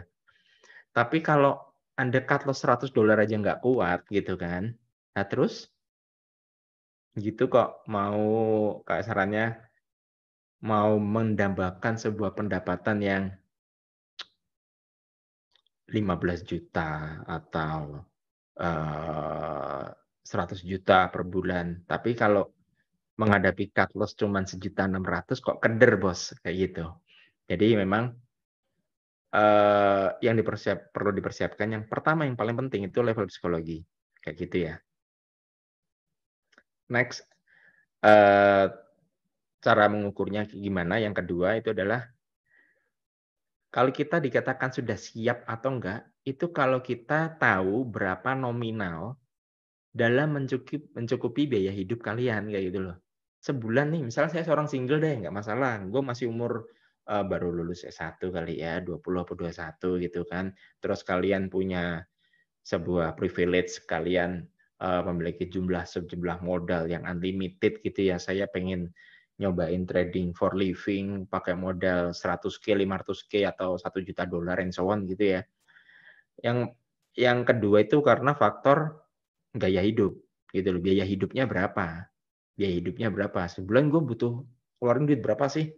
Tapi kalau Anda cut loss $100 aja nggak kuat gitu kan, nah terus gitu kok mau kasarannya mau mendambakan sebuah pendapatan yang 15 juta atau 100 juta per bulan. Tapi kalau menghadapi cut loss cuman 1.600.000 kok keder Bos, kayak gitu. Jadi memang, yang perlu dipersiapkan yang pertama yang paling penting itu level psikologi, kayak gitu ya. Next, eee, cara mengukurnya gimana, yang kedua itu adalah kalau kita dikatakan sudah siap atau enggak, itu kalau kita tahu berapa nominal dalam mencukupi biaya hidup kalian, kayak gitu loh. Sebulan nih, misalnya saya seorang single deh, nggak masalah, gue masih umur, baru lulus S1 kali ya, 20 apa 21 gitu kan. Terus kalian punya sebuah privilege, kalian, memiliki sejumlah modal yang unlimited gitu ya, saya pengen nyobain trading for living, pakai modal 100K, 500K, atau $1 juta and so on gitu ya. Yang yang kedua itu karena faktor gaya hidup, gitu loh. Biaya hidupnya berapa? Biaya hidupnya berapa? Sebulan gue butuh keluarin duit berapa sih?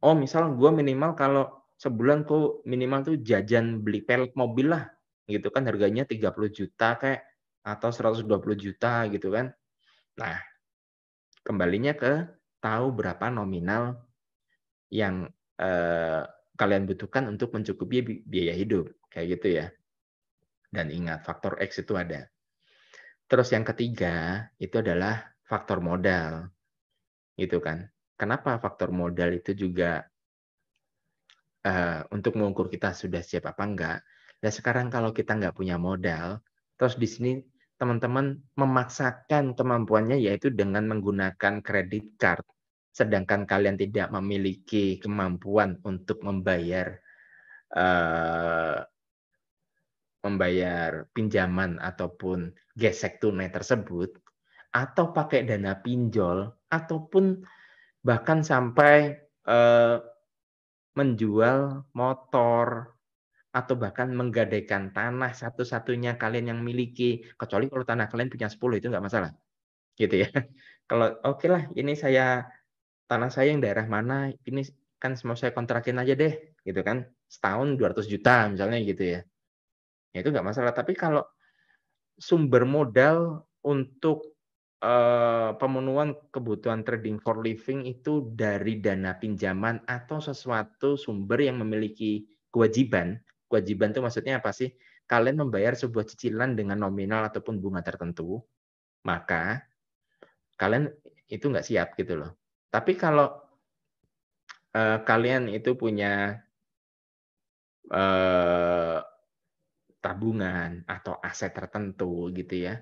Oh, misal gue minimal kalau sebulan tuh minimal tuh jajan beli pelek mobil lah, gitu kan harganya 30 juta kayak atau 120 juta gitu kan. Nah, kembalinya ke tahu berapa nominal yang, kalian butuhkan untuk mencukupi biaya hidup, kayak gitu ya. Dan ingat faktor X itu ada. Terus yang ketiga, itu adalah faktor modal, gitu kan. Kenapa faktor modal itu juga, untuk mengukur kita sudah siap apa enggak. Nah sekarang kalau kita nggak punya modal, terus di sini teman-teman memaksakan kemampuannya yaitu dengan menggunakan kredit card, sedangkan kalian tidak memiliki kemampuan untuk eee, membayar pinjaman ataupun gesek tunai tersebut, atau pakai dana pinjol, ataupun bahkan sampai, menjual motor, atau bahkan menggadaikan tanah satu-satunya kalian yang miliki, kecuali kalau tanah kalian punya 10 itu nggak masalah, gitu ya. Kalau, "Okelah ini tanah saya yang daerah mana, ini kan mau saya kontrakin aja deh," gitu kan, setahun 200 juta misalnya gitu ya. Ya itu nggak masalah, tapi kalau sumber modal untuk, pemenuhan kebutuhan trading for living itu dari dana pinjaman atau sesuatu sumber yang memiliki kewajiban. Kewajiban itu maksudnya apa sih? Kalian membayar sebuah cicilan dengan nominal ataupun bunga tertentu, maka kalian itu nggak siap gitu loh. Tapi kalau, kalian itu punya, eee, tabungan atau aset tertentu gitu ya,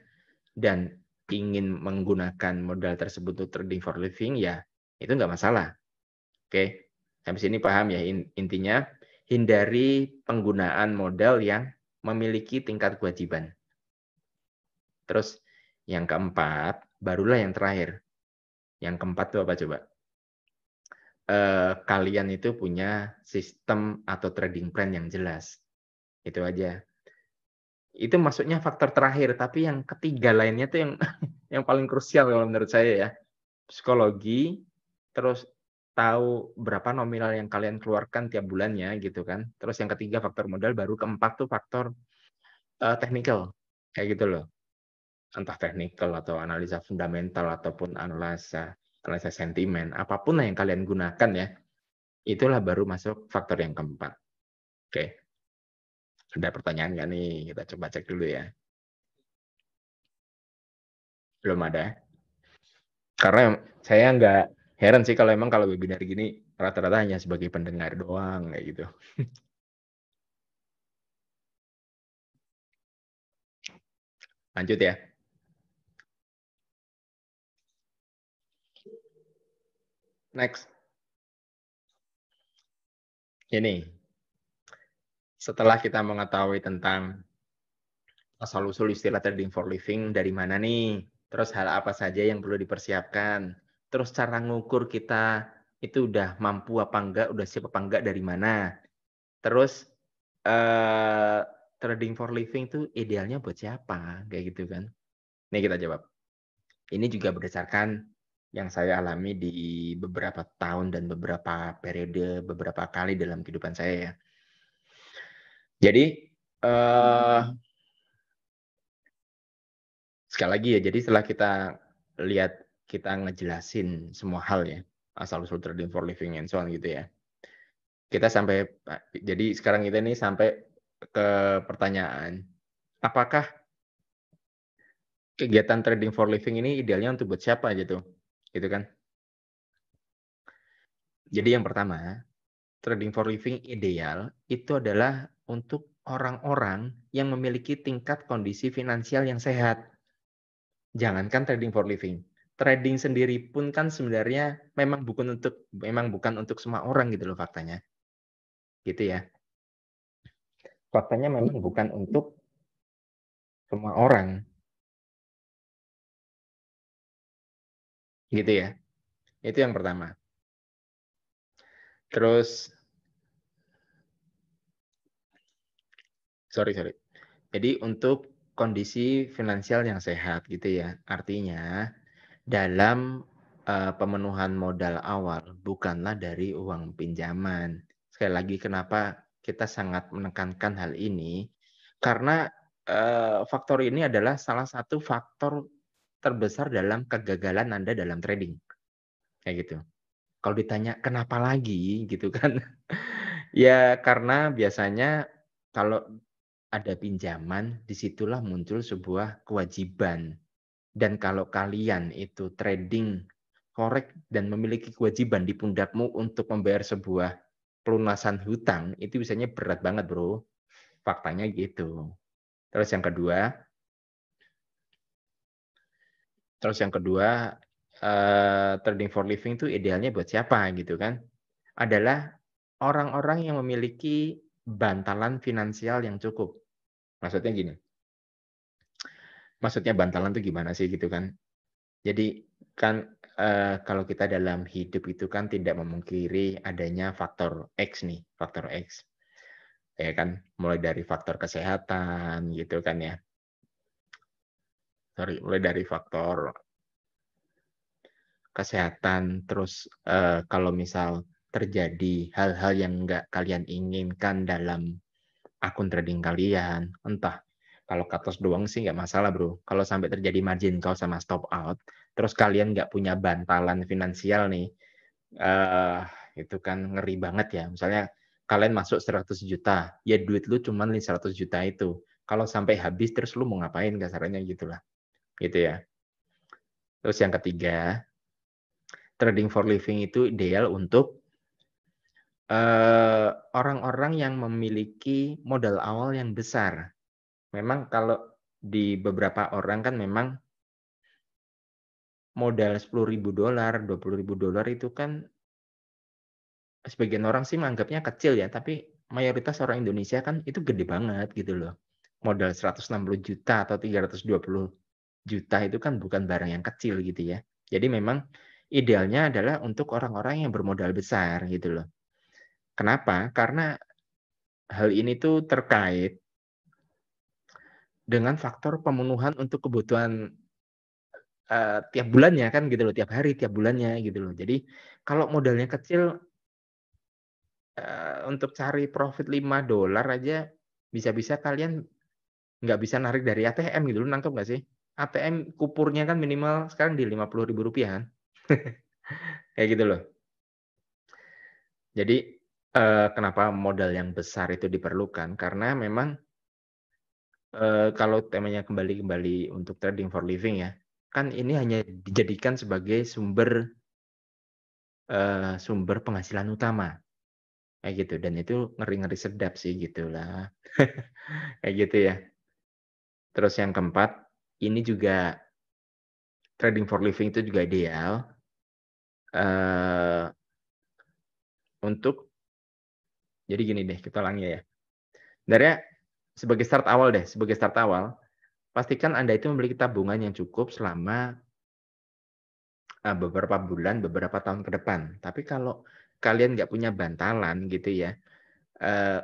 dan ingin menggunakan modal tersebut untuk trading for living, ya itu nggak masalah, oke. Sampai sini paham ya intinya hindari penggunaan modal yang memiliki tingkat kewajiban. Terus yang keempat, barulah yang terakhir. Yang keempat itu apa coba? Kalian itu punya sistem atau trading plan yang jelas, itu aja. Itu maksudnya faktor terakhir, tapi yang ketiga lainnya tuh yang yang paling krusial kalau menurut saya ya. Psikologi, terus tahu berapa nominal yang kalian keluarkan tiap bulannya gitu kan. Terus yang ketiga faktor modal, baru keempat tuh faktor, teknikal, kayak gitu loh. Entah teknikal atau analisa fundamental ataupun analisa analisa sentimen, apapun lah yang kalian gunakan ya, itulah baru masuk faktor yang keempat. Oke, ada pertanyaan nggak nih? Kita coba cek dulu ya. Belum ada? Karena saya nggak heran sih kalau emang kalau webinar gini rata-rata hanya sebagai pendengar doang kayak gitu. Lanjut ya. Next. Ini, setelah kita mengetahui tentang asal-usul istilah trading for living dari mana nih? Terus hal apa saja yang perlu dipersiapkan? Terus cara ngukur kita itu udah mampu apa enggak, udah siap apa enggak dari mana? Terus, eee, trading for living tuh idealnya buat siapa? Kayak gitu kan. Nih kita jawab. Ini juga berdasarkan yang saya alami di beberapa tahun dan beberapa periode, beberapa kali dalam kehidupan saya ya. Jadi, eee sekali lagi ya, jadi setelah kita lihat, kita ngejelasin semua hal ya, asal-usul trading for living and so on gitu ya. Kita sampai jadi sekarang kita ini sampai ke pertanyaan, apakah kegiatan trading for living ini idealnya untuk buat siapa gitu, gitu kan. Jadi yang pertama, trading for living ideal itu adalah untuk orang-orang yang memiliki tingkat kondisi finansial yang sehat. Jangankan trading for living, trading sendiri pun kan sebenarnya memang bukan untuk semua orang gitu loh faktanya, gitu ya. Faktanya memang bukan untuk semua orang, gitu ya. Itu yang pertama. Terus sorry. Jadi untuk kondisi finansial yang sehat gitu ya, artinya dalam, pemenuhan modal awal bukanlah dari uang pinjaman. Sekali lagi kenapa kita sangat menekankan hal ini, karena, faktor ini adalah salah satu faktor terbesar dalam kegagalan Anda dalam trading, kayak gitu. Kalau ditanya, "Kenapa lagi?" Gitu kan. Ya karena biasanya kalau ada pinjaman, disitulah muncul sebuah kewajiban. Dan kalau kalian itu trading forex dan memiliki kewajiban di pundakmu untuk membayar sebuah pelunasan hutang, itu biasanya berat banget, Bro. Faktanya gitu. Terus yang kedua terus yang kedua, trading for living itu idealnya buat siapa gitu kan, adalah orang-orang yang memiliki bantalan finansial yang cukup. Maksudnya gini, maksudnya bantalan tuh gimana sih gitu kan. Jadi kan, kalau kita dalam hidup itu kan tidak memungkiri adanya faktor X nih, faktor X, ya kan. Mulai dari faktor kesehatan gitu kan ya, mulai dari faktor kesehatan, terus, kalau misal terjadi hal-hal yang nggak kalian inginkan dalam akun trading kalian, entah kalau cut loss doang sih nggak masalah, Bro. Kalau sampai terjadi margin call sama stop out, terus kalian nggak punya bantalan finansial nih, eee, itu kan ngeri banget ya. Misalnya kalian masuk 100 juta, ya duit lu cuman 100 juta itu. Kalau sampai habis terus lu mau ngapain kasarannya gitulah, gitu ya. Terus yang ketiga, trading for living itu ideal untuk, orang-orang yang memiliki modal awal yang besar. Memang kalau di beberapa orang kan memang modal $10.000, $20.000 itu kan sebagian orang sih menganggapnya kecil ya, tapi mayoritas orang Indonesia kan itu gede banget gitu loh. Modal 160 juta atau 320 juta itu kan bukan barang yang kecil gitu ya. Jadi memang idealnya adalah untuk orang-orang yang bermodal besar gitu loh. Kenapa? Karena hal ini tuh terkait dengan faktor pemenuhan untuk kebutuhan, tiap bulannya kan gitu loh, tiap hari, tiap bulannya gitu loh. Jadi kalau modalnya kecil, untuk cari profit $5 aja bisa-bisa kalian nggak bisa narik dari ATM gitu, lu nangkep nggak sih? ATM kupurnya kan minimal sekarang di Rp50.000 kan, kayak gitu loh. Jadi, kenapa modal yang besar itu diperlukan, karena memang, kalau temanya kembali untuk trading for living ya, kan ini hanya dijadikan sebagai sumber penghasilan utama, kayak gitu, dan itu ngeri-ngeri sedap sih gitulah, kayak gitu ya. Terus yang keempat, ini juga trading for living itu juga ideal, eee, untuk jadi gini deh, kita ulangi ya. Sebenarnya sebagai start awal, pastikan Anda itu memiliki tabungan yang cukup selama beberapa bulan, beberapa tahun ke depan. Tapi kalau kalian nggak punya bantalan gitu ya,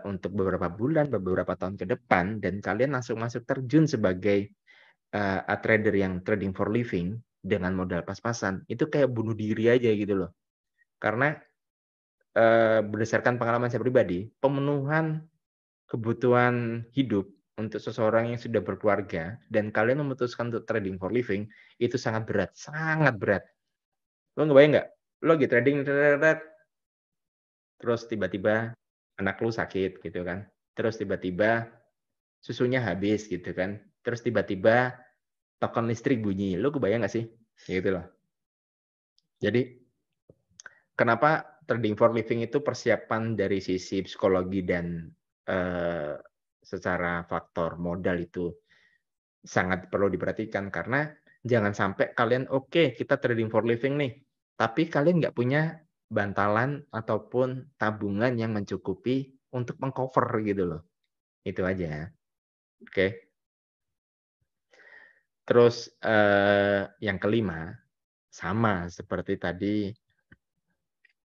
untuk beberapa bulan, beberapa tahun ke depan dan kalian langsung masuk terjun sebagai, trader yang trading for living dengan modal pas-pasan, itu kayak bunuh diri aja gitu loh. Karena, berdasarkan pengalaman saya pribadi, pemenuhan kebutuhan hidup untuk seseorang yang sudah berkeluarga dan kalian memutuskan untuk trading for living, itu sangat berat, sangat berat. Lo ngebayang nggak? Lo lagi trading terus tiba-tiba anak lu sakit gitu kan, terus tiba-tiba susunya habis gitu kan, terus tiba-tiba token listrik bunyi, lu kebayang nggak sih? Gitu loh. Jadi kenapa trading for living itu persiapan dari sisi psikologi dan, eee, secara faktor modal itu sangat perlu diperhatikan karena jangan sampai kalian, oke kita trading for living nih, tapi kalian nggak punya bantalan ataupun tabungan yang mencukupi untuk meng-cover gitu loh, itu aja. Oke. Terus, yang kelima, sama seperti tadi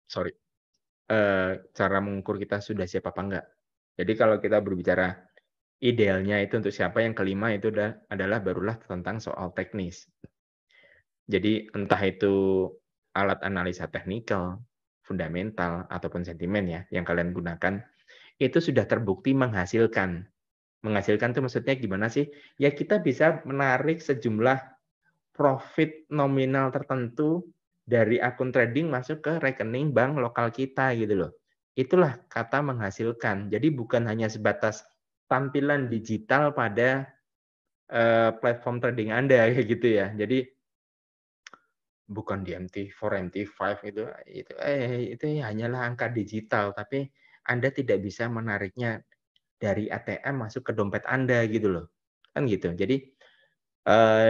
sorry, cara mengukur kita sudah siap apa enggak. Jadi kalau kita berbicara idealnya itu untuk siapa, yang kelima itu adalah barulah tentang soal teknis. Jadi entah itu alat analisa teknikal, fundamental, ataupun sentimen ya, yang kalian gunakan, itu sudah terbukti menghasilkan. Menghasilkan itu maksudnya gimana sih? Ya kita bisa menarik sejumlah profit nominal tertentu dari akun trading masuk ke rekening bank lokal kita gitu loh. Itulah kata menghasilkan. Jadi bukan hanya sebatas tampilan digital pada, platform trading Anda kayak gitu ya. Jadi bukan di MT4, MT5 itu hanyalah angka digital, tapi Anda tidak bisa menariknya dari ATM masuk ke dompet Anda gitu loh, kan gitu. Jadi,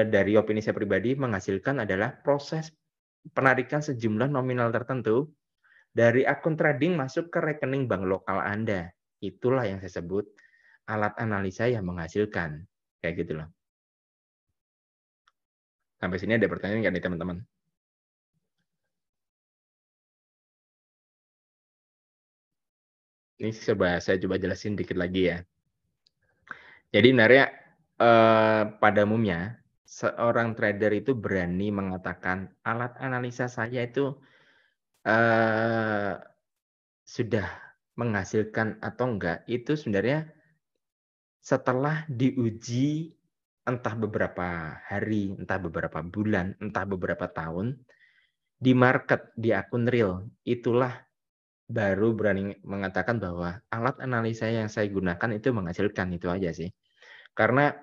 dari opini saya pribadi menghasilkan adalah proses penarikan sejumlah nominal tertentu dari akun trading masuk ke rekening bank lokal Anda. Itulah yang saya sebut alat analisa yang menghasilkan, kayak gitu loh. Sampai sini ada pertanyaan nggak nih teman-teman? Ini saya coba jelasin dikit lagi ya. Jadi sebenarnya, pada umumnya seorang trader itu berani mengatakan, "Alat analisa saya itu, eee, sudah menghasilkan atau enggak," itu sebenarnya setelah diuji entah beberapa hari, entah beberapa bulan, entah beberapa tahun, di market, di akun real, itulah baru berani mengatakan bahwa alat analisa yang saya gunakan itu menghasilkan, itu aja sih. Karena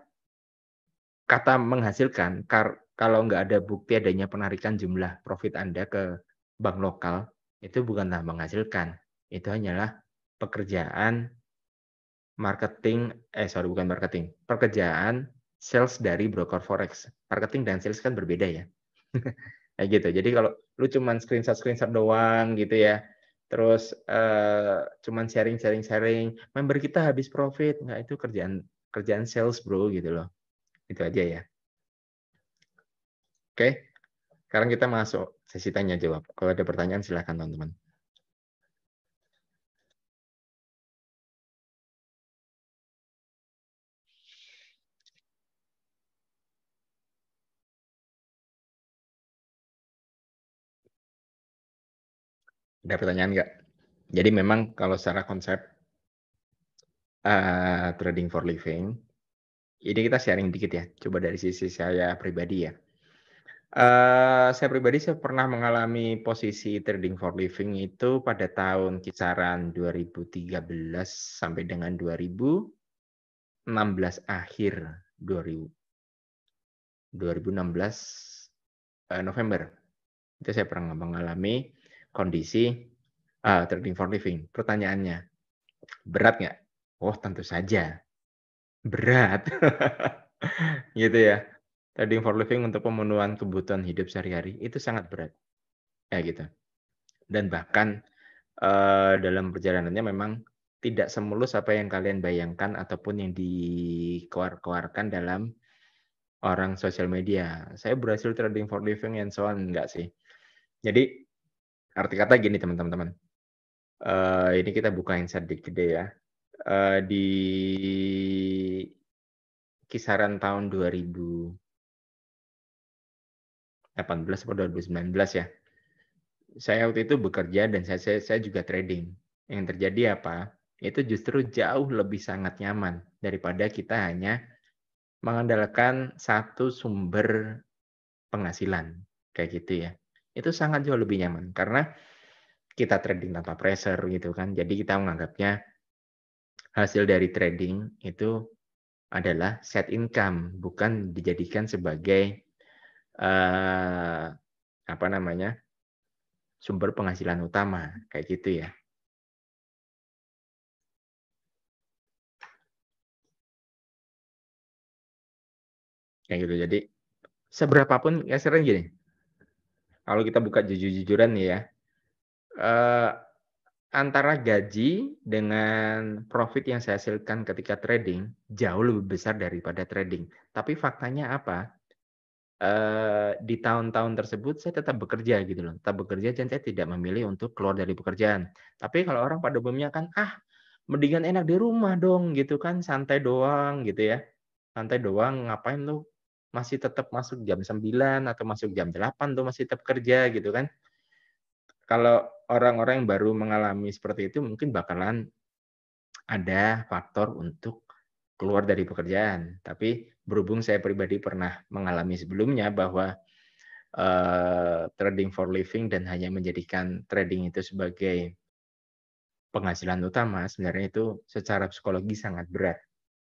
kata menghasilkan, kalau nggak ada bukti adanya penarikan jumlah profit Anda ke bank lokal, itu bukanlah menghasilkan, itu hanyalah pekerjaan bukan marketing, pekerjaan sales dari broker forex. Marketing dan sales kan berbeda ya, kayak gitu. Jadi kalau lu cuman screenshot-screenshot doang gitu ya, terus, cuman sharing-sharing-sharing, "Member kita habis profit," nggak, itu kerjaan kerjaan sales Bro, gitu loh. Itu aja ya. Oke? Sekarang kita masuk sesi tanya jawab. Kalau ada pertanyaan silakan teman-teman. Ada pertanyaan nggak? Jadi memang kalau secara konsep, trading for living, ini kita sharing dikit ya, coba dari sisi saya pribadi ya. Saya pernah mengalami posisi trading for living itu pada tahun kisaran 2013 sampai dengan 2016 akhir, 2016, November. Itu saya pernah mengalami kondisi, trading for living. Pertanyaannya, berat nggak? Oh, tentu saja, berat. Gitu ya. Trading for living untuk pemenuhan kebutuhan hidup sehari-hari itu sangat berat, kayak gitu. Dan bahkan, dalam perjalanannya memang tidak semulus apa yang kalian bayangkan ataupun yang dikeluarkan dalam, orang sosial media. Saya berhasil trading for living and so on, enggak sih. Jadi arti kata gini teman-teman. Ini kita buka insight dikit deh ya. Di kisaran tahun 2018 atau 2019 ya. Saya waktu itu bekerja dan saya juga trading. Yang terjadi apa? Itu justru jauh lebih sangat nyaman daripada kita hanya mengandalkan satu sumber penghasilan, kayak gitu ya. Itu sangat jauh lebih nyaman karena kita trading tanpa pressure gitu kan. Jadi kita menganggapnya hasil dari trading itu adalah set income, bukan dijadikan sebagai apa namanya, sumber penghasilan utama, kayak gitu ya. Kayak gitu. Jadi seberapapun ya sering gini, kalau kita buka jujur-jujuran nih ya, eee, antara gaji dengan profit yang saya hasilkan ketika trading, jauh lebih besar daripada trading. Tapi faktanya apa? Di tahun-tahun tersebut saya tetap bekerja gitu loh, tetap bekerja dan saya tidak memilih untuk keluar dari pekerjaan. Tapi kalau orang pada umumnya kan, "Ah, mendingan enak di rumah dong," gitu kan, santai doang gitu ya. Santai doang, ngapain lu masih tetap masuk jam 9 atau masuk jam 8 tuh masih tetap kerja gitu kan. Kalau orang-orang yang baru mengalami seperti itu mungkin bakalan ada faktor untuk keluar dari pekerjaan. Tapi berhubung saya pribadi pernah mengalami sebelumnya bahwa, trading for living dan hanya menjadikan trading itu sebagai penghasilan utama, sebenarnya itu secara psikologi sangat berat.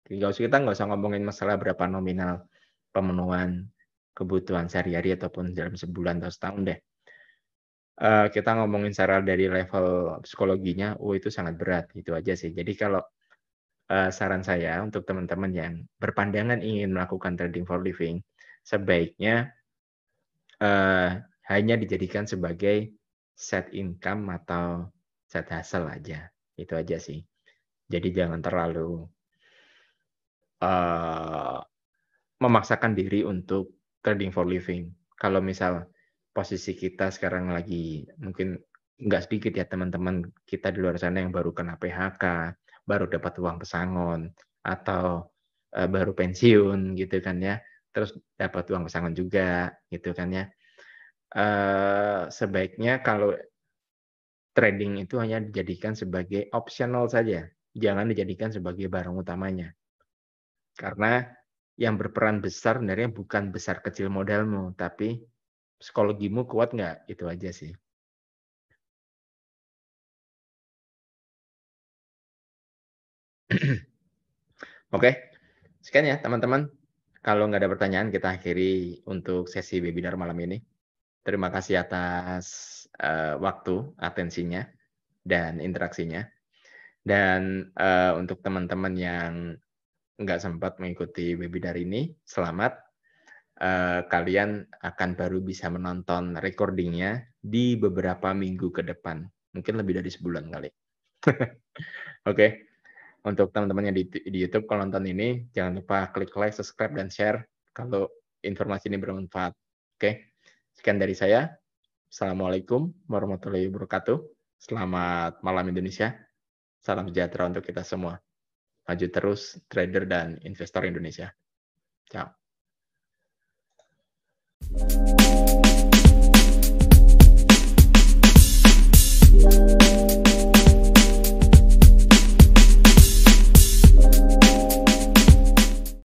Kita nggak usah ngomongin masalah berapa nominal pemenuhan kebutuhan sehari-hari ataupun dalam sebulan atau setahun deh. Kita ngomongin secara dari level psikologinya, itu sangat berat, itu aja sih. Jadi kalau, saran saya untuk teman-teman yang berpandangan ingin melakukan trading for living, sebaiknya, eee, hanya dijadikan sebagai set income atau set hustle aja, itu aja sih. Jadi jangan terlalu, eee memaksakan diri untuk trading for living. Kalau misal posisi kita sekarang lagi mungkin nggak sedikit ya teman-teman kita di luar sana yang baru kena PHK, baru dapat uang pesangon, atau, baru pensiun gitu kan ya, terus dapat uang pesangon juga gitu kan ya. Sebaiknya kalau trading itu hanya dijadikan sebagai optional saja, jangan dijadikan sebagai barang utamanya. Karena yang berperan besar sebenarnya bukan besar kecil modalmu, tapi psikologimu kuat nggak, itu aja sih. Oke, sekian ya teman-teman. Kalau nggak ada pertanyaan kita akhiri untuk sesi webinar malam ini. Terima kasih atas, waktu, atensinya, dan interaksinya. Dan, untuk teman-teman yang nggak sempat mengikuti webinar ini, selamat. Kalian akan baru bisa menonton recording-nya di beberapa minggu ke depan, mungkin lebih dari sebulan kali. Oke, untuk teman-teman yang di YouTube kalau nonton ini, jangan lupa klik like, subscribe, dan share kalau informasi ini bermanfaat. Oke, sekian dari saya. Assalamualaikum warahmatullahi wabarakatuh. Selamat malam Indonesia. Salam sejahtera untuk kita semua. Maju terus trader dan investor Indonesia. Ciao.